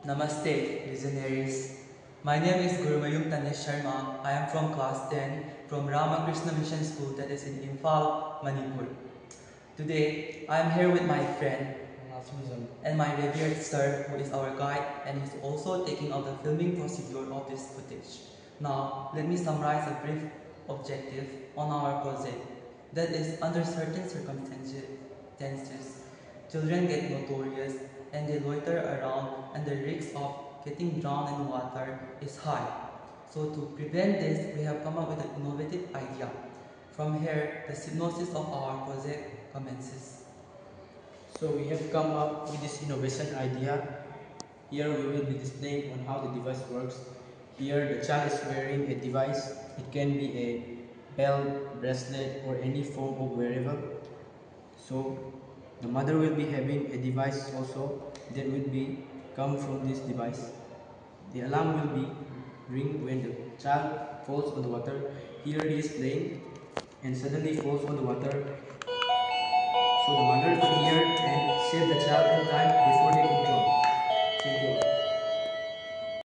Namaste, visionaries. My name is Guru Mayum Tanesh Sharma. I am from class 10 from Ramakrishna Mission School that is in Imphal, Manipur. Today, I am here with my friend and my revered sir who is our guide and is also taking out the filming procedure of this footage. Now, let me summarize a brief objective on our project. That is, under certain circumstances, children get notorious and they loiter around and the risk of getting drowned in water is high. So to prevent this, we have come up with an innovative idea. From here, the synopsis of our project commences. So we have come up with this innovation idea. Here we will be displaying on how the device works. Here the child is wearing a device. It can be a belt, bracelet or any form of wearable. So the mother will be having a device also that will be come from this device. The alarm will be ring when the child falls on the water. Here he is playing and suddenly falls on the water. So the mother will hear and save the child in time